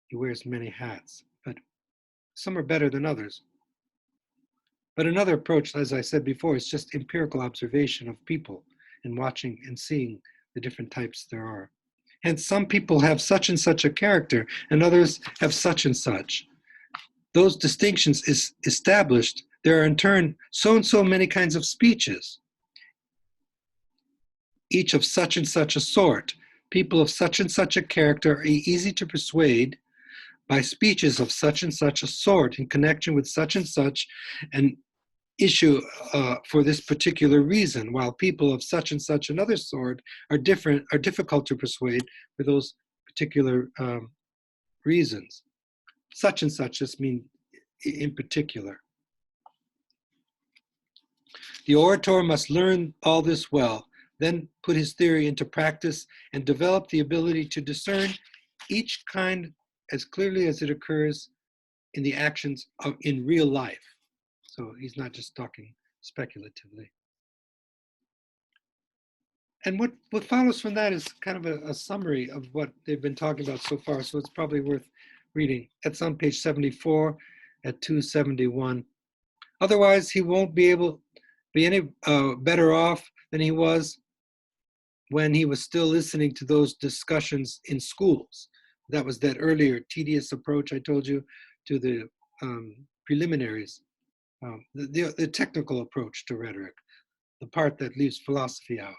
He wears many hats, but some are better than others. But another approach, as I said before, is just empirical observation of people and watching and seeing the different types there are. Hence, some people have such and such a character, and others have such and such. Those distinctions is established. There are in turn so and so many kinds of speeches, each of such and such a sort. People of such and such a character are easy to persuade by speeches of such and such a sort in connection with such and such an issue for this particular reason, while people of such and such another sort are difficult to persuade for those particular reasons. Such and such just mean in particular. The orator must learn all this well, then put his theory into practice and develop the ability to discern each kind as clearly as it occurs in the actions in real life. So he's not just talking speculatively. And what follows from that is kind of a summary of what they've been talking about so far. So it's probably worth reading. That's on page 74 at 271. Otherwise, he won't be able be any better off than he was when he was still listening to those discussions in schools. That was that earlier tedious approach I told you to the preliminaries, the technical approach to rhetoric, the part that leaves philosophy out.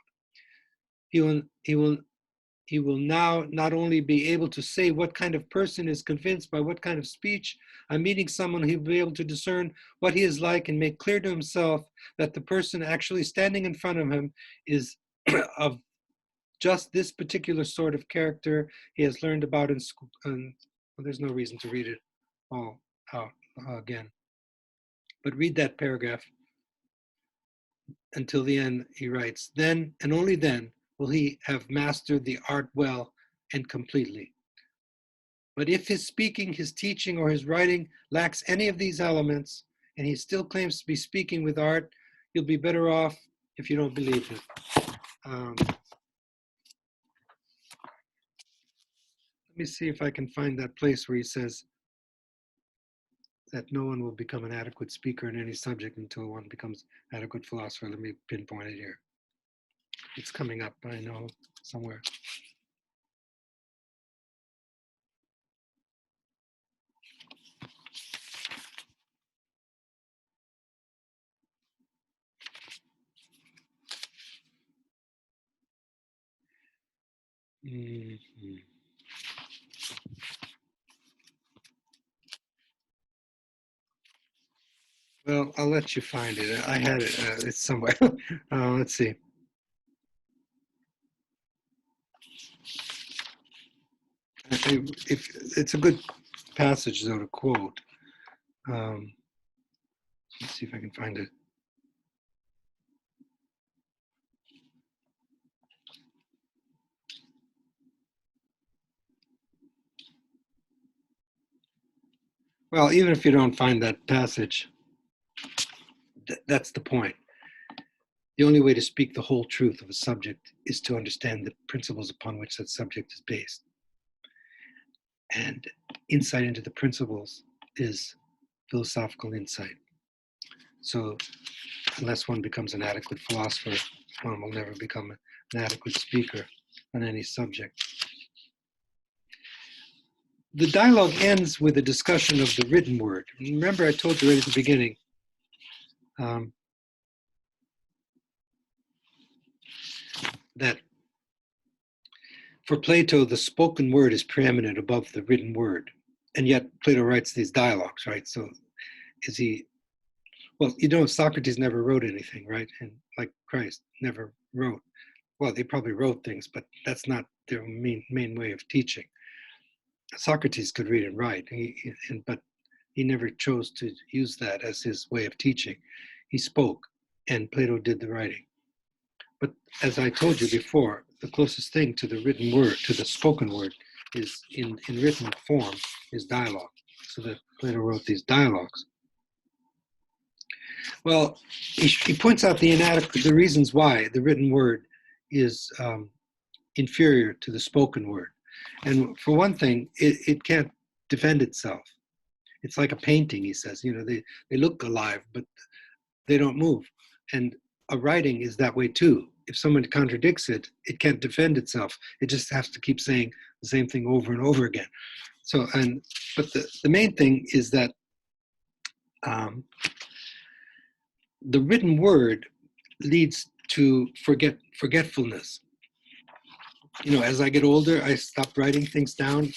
He will now not only be able to say what kind of person is convinced by what kind of speech. I'm meeting someone, he'll be able to discern what he is like and make clear to himself that the person actually standing in front of him is of just this particular sort of character he has learned about in school. And well, there's no reason to read it all out again. But read that paragraph until the end, he writes, then and only then will he have mastered the art well and completely. But if his speaking, his teaching, or his writing lacks any of these elements, and he still claims to be speaking with art, you'll be better off if you don't believe him. Let me see if I can find that place where he says that no one will become an adequate speaker in any subject until one becomes an adequate philosopher. Let me pinpoint it here. It's coming up, I know, somewhere. Mm-hmm. Well, I'll let you find it. I had it. It's somewhere. Let's see. If it's a good passage, though, to quote. Let's see if I can find it. Well, even if you don't find that passage, that's the point. The only way to speak the whole truth of a subject is to understand the principles upon which that subject is based. And insight into the principles is philosophical insight. So unless one becomes an adequate philosopher, one will never become an adequate speaker on any subject. The dialogue ends with a discussion of the written word. Remember, I told you right at the beginning, that for Plato, the spoken word is preeminent above the written word. And yet Plato writes these dialogues, right? So is he, well, you know, Socrates never wrote anything, right? And like Christ never wrote. Well, they probably wrote things, but that's not their main way of teaching. Socrates could read and write, but he never chose to use that as his way of teaching. He spoke, and Plato did the writing. But as I told you before, the closest thing to the written word, to the spoken word, is in written form, is dialogue. So that Plato wrote these dialogues. Well, he points out the reasons why the written word is inferior to the spoken word. And for one thing, it can't defend itself. It's like a painting, he says. You know, they look alive, but they don't move. And a writing is that way too. If someone contradicts it, it can't defend itself. It just has to keep saying the same thing over and over again. So, but the main thing is that the written word leads to forgetfulness. You know, as I get older, I stop writing things down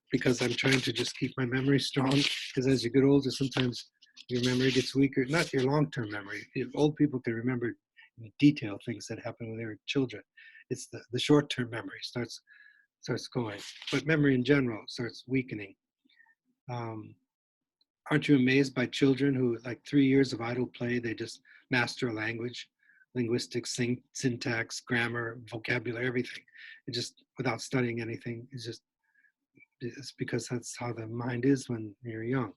because I'm trying to just keep my memory strong. Because as you get older, sometimes your memory gets weaker. Not your long-term memory. Old people can remember in detail things that happened when they were children. It's the short-term memory starts going, but memory in general starts weakening. Aren't you amazed by children who, like 3 years of idle play, they just master a language, linguistics, syntax, grammar, vocabulary, everything. It just, without studying anything, it's because that's how the mind is when you're young.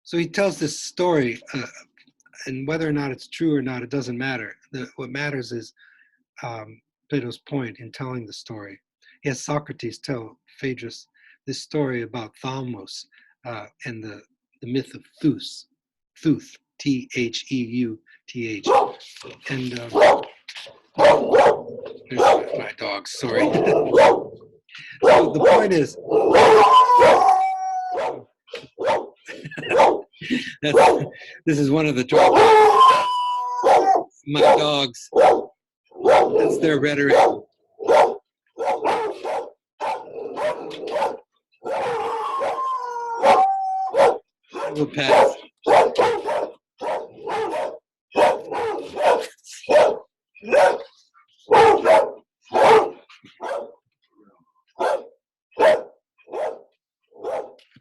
So he tells this story, and whether or not it's true or not, it doesn't matter. What matters is Plato's point in telling the story. He has Socrates tell Phaedrus this story about Thalmus and the myth of Thuth, Theuth. And there's my dog, sorry. So the point is, this is one of the troubles. My dogs, that's their rhetoric. We'll pass.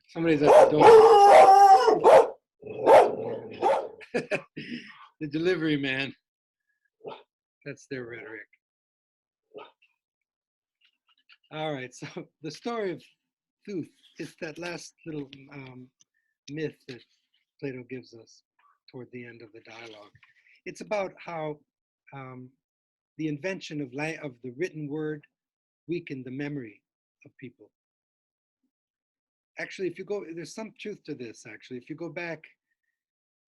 Somebody's at the door. The delivery man. That's their rhetoric. All right, so the story of Thuth is that last little myth that Plato gives us toward the end of the dialogue. It's about how um, the invention of the written word weakened the memory of people. Actually, if you go, there's some truth to this. Actually, if you go back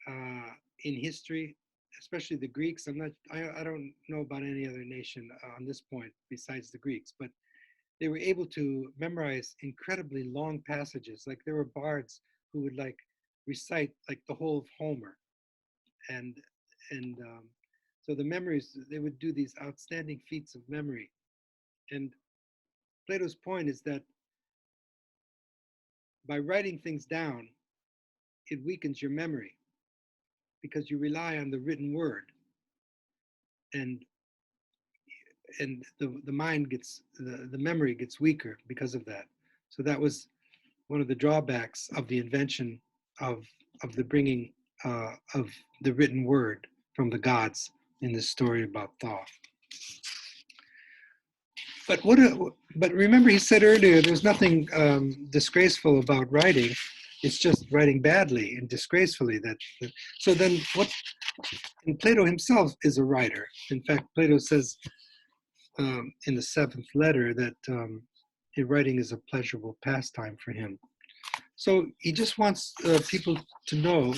in history, especially the Greeks, I don't know about any other nation on this point besides the Greeks, but they were able to memorize incredibly long passages. Like there were bards who would like recite like the whole of Homer, and and so the memories, they would do these outstanding feats of memory. And Plato's point is that by writing things down, it weakens your memory because you rely on the written word, and the mind gets the memory gets weaker because of that. So that was one of the drawbacks of the invention of the bringing of the written word from the gods in this story about Thoth. But but remember, he said earlier there's nothing disgraceful about writing. It's just writing badly and disgracefully. So then what? And Plato himself is a writer. In fact, Plato says in the seventh letter that writing is a pleasurable pastime for him. So he just wants people to know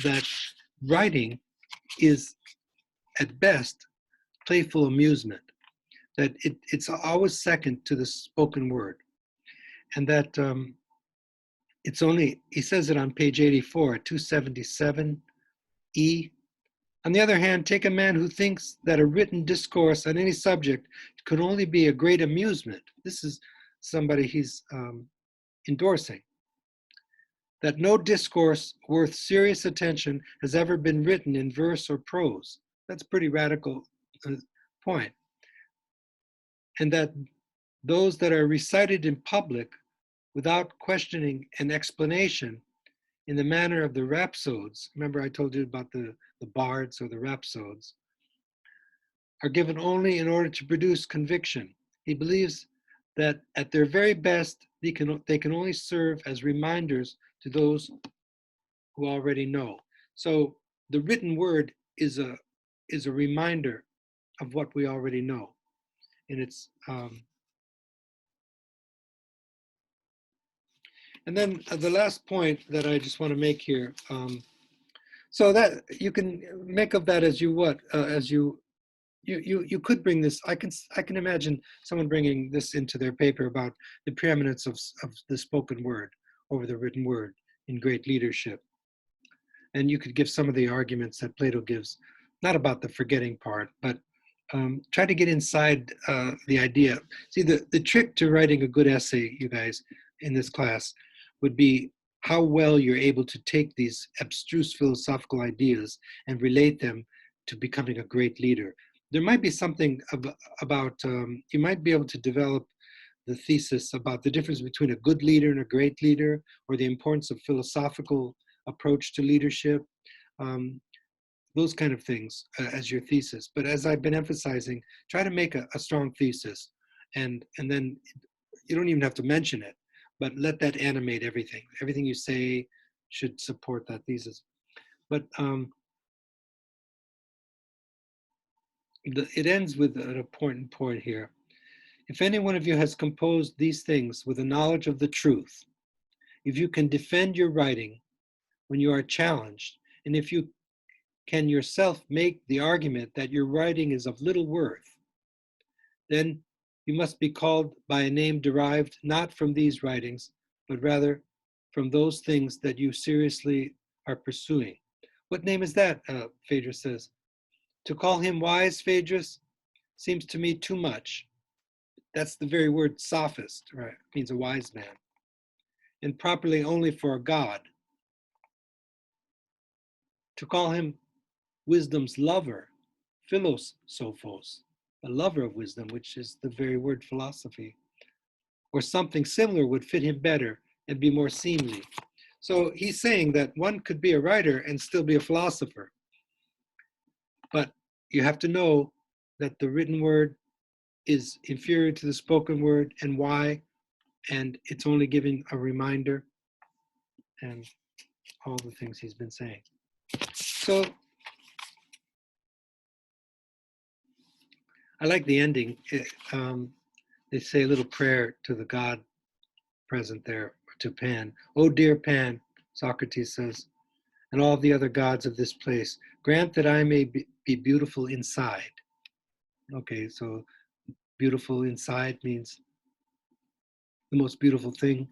that writing is at best playful amusement, that it's always second to the spoken word, and that it's only, he says it on page 84, 277e. On the other hand, take a man who thinks that a written discourse on any subject could only be a great amusement. This is somebody he's endorsing. That no discourse worth serious attention has ever been written in verse or prose. That's a pretty radical point. And that those that are recited in public without questioning and explanation in the manner of the rhapsodes, remember I told you about the bards or the rhapsodes, are given only in order to produce conviction. He believes that at their very best, they can only serve as reminders to those who already know. So the written word is a reminder of what we already know, and it's and then the last point that I just want to make here. So that you can make of that as you as you could bring this. I can imagine someone bringing this into their paper about the preeminence of the spoken word over the written word in great leadership. And you could give some of the arguments that Plato gives, not about the forgetting part, but try to get inside the idea. See, the trick to writing a good essay, you guys, in this class, would be how well you're able to take these abstruse philosophical ideas and relate them to becoming a great leader. There might be something about, you might be able to develop the thesis about the difference between a good leader and a great leader, or the importance of philosophical approach to leadership, those kind of things as your thesis. But as I've been emphasizing, try to make a strong thesis, and then you don't even have to mention it, but let that animate everything. Everything you say should support that thesis. But it ends with an important point here. If any one of you has composed these things with a knowledge of the truth, if you can defend your writing when you are challenged, and if you can yourself make the argument that your writing is of little worth, then you must be called by a name derived not from these writings, but rather from those things that you seriously are pursuing. What name is that? Phaedrus says. To call him wise, Phaedrus, seems to me too much. That's the very word sophist, right? It means a wise man. And properly only for a god. To call him wisdom's lover, philosophos, a lover of wisdom, which is the very word philosophy, or something similar would fit him better and be more seemly. So he's saying that one could be a writer and still be a philosopher. But you have to know that the written word is inferior to the spoken word, and why, and it's only giving a reminder, and all the things he's been saying. So I like the ending. They say a little prayer to the god present there, to Pan. "Oh, dear Pan," Socrates says, "and all the other gods of this place, grant that I may be beautiful inside." Okay, so beautiful inside means the most beautiful thing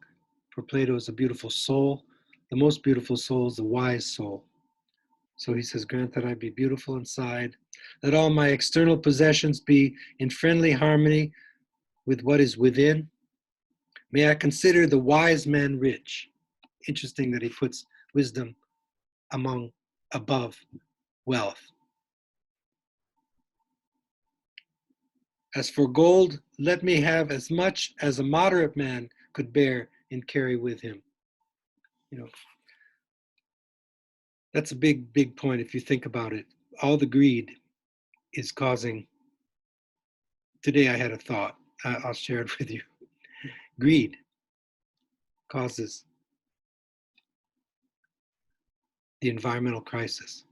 for Plato is a beautiful soul. The most beautiful soul is the wise soul. So he says, grant that I be beautiful inside. Let all my external possessions be in friendly harmony with what is within. May I consider the wise man rich. Interesting that he puts wisdom above wealth. As for gold, let me have as much as a moderate man could bear and carry with him. You know, that's a big point if you think about it. All the greed is causing. Today I had a thought. I'll share it with you. Greed causes the environmental crisis.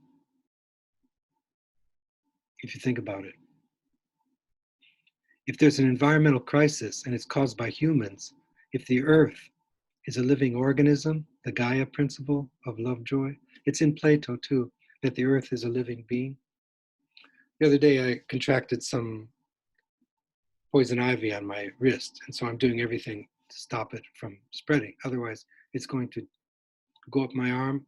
If you think about it, if there's an environmental crisis and it's caused by humans, if the earth is a living organism, the Gaia principle of love joy, it's in Plato too, that the earth is a living being. The other day I contracted some poison ivy on my wrist, and so I'm doing everything to stop it from spreading. Otherwise, it's going to go up my arm,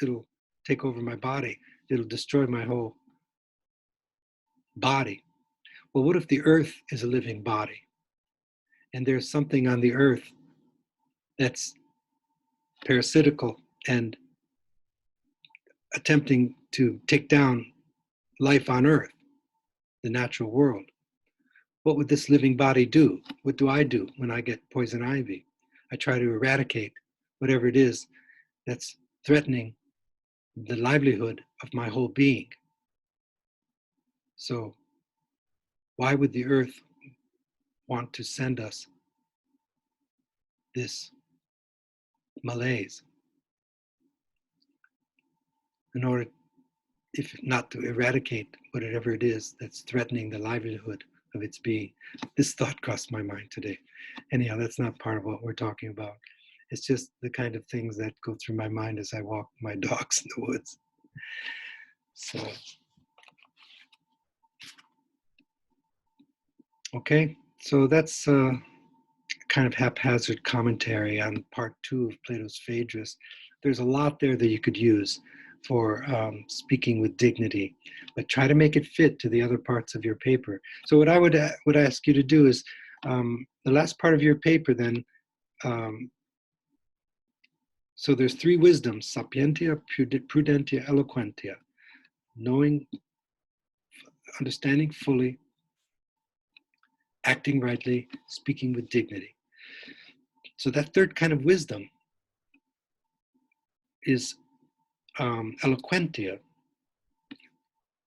it'll take over my body, it'll destroy my whole body. Well, what if the earth is a living body and there's something on the earth that's parasitical and attempting to take down life on earth, the natural world? What would this living body do? What do I do when I get poison ivy? I try to eradicate whatever it is that's threatening the livelihood of my whole being. So why would the earth want to send us this malaise in order, if not to eradicate whatever it is that's threatening the livelihood of its being? This thought crossed my mind today. Anyhow, that's not part of what we're talking about. It's just the kind of things that go through my mind as I walk my dogs in the woods. So, okay, so that's kind of haphazard commentary on part 2 of Plato's Phaedrus. There's a lot there that you could use for speaking with dignity, but try to make it fit to the other parts of your paper. So what I would ask you to do is the last part of your paper then, so there's 3 wisdoms: sapientia, prudentia, eloquentia. Knowing, understanding fully, acting rightly, speaking with dignity. So that third kind of wisdom is eloquentia,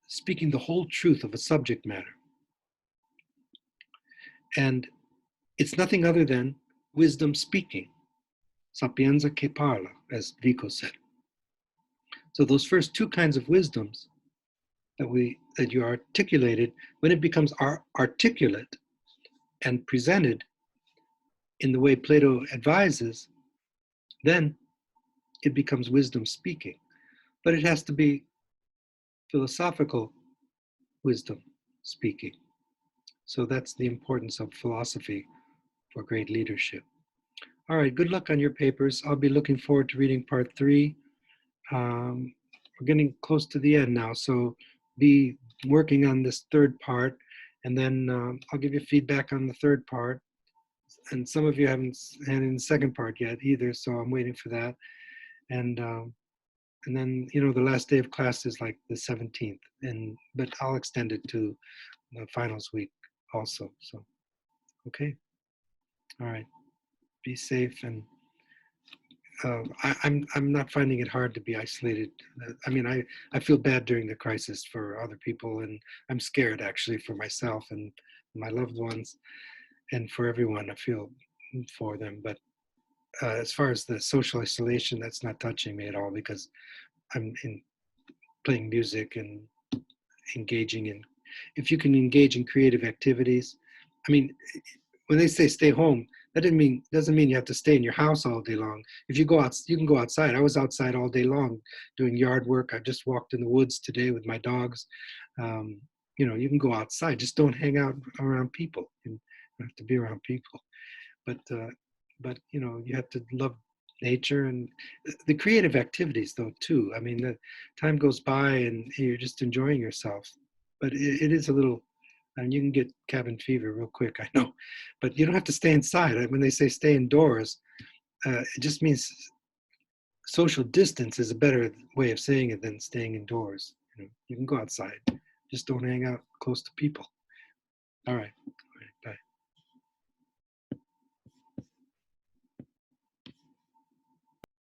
speaking the whole truth of a subject matter. And it's nothing other than wisdom speaking, sapienza che parla, as Vico said. So those first 2 kinds of wisdoms that you articulated, when it becomes articulate and presented in the way Plato advises, then it becomes wisdom speaking. But it has to be philosophical wisdom speaking. So that's the importance of philosophy for great leadership. All right, good luck on your papers. I'll be looking forward to reading part 3. We're getting close to the end now, so be working on this third part, and then I'll give you feedback on the third part. And some of you haven't had in the second part yet either, so I'm waiting for that. And then, you know, the last day of class is like the 17th, but I'll extend it to the finals week also. So, okay. All right. Be safe and I'm not finding it hard to be isolated. I mean, I feel bad during the crisis for other people, and I'm scared actually for myself and my loved ones, and for everyone. I feel for them. But as far as the social isolation, that's not touching me at all because I'm in playing music and engaging in. If you can engage in creative activities, I mean, when they say stay home, that doesn't mean you have to stay in your house all day long. If you go out, you can go outside. I was outside all day long doing yard work. I just walked in the woods today with my dogs. Um, you can go outside. Just don't hang out around people. You don't have to be around people. But you have to love nature and the creative activities though too. I mean, the time goes by and you're just enjoying yourself. But it is a little and you can get cabin fever real quick, I know. But you don't have to stay inside. When they say stay indoors, it just means social distance is a better way of saying it than staying indoors. You can go outside, just don't hang out close to people. All right.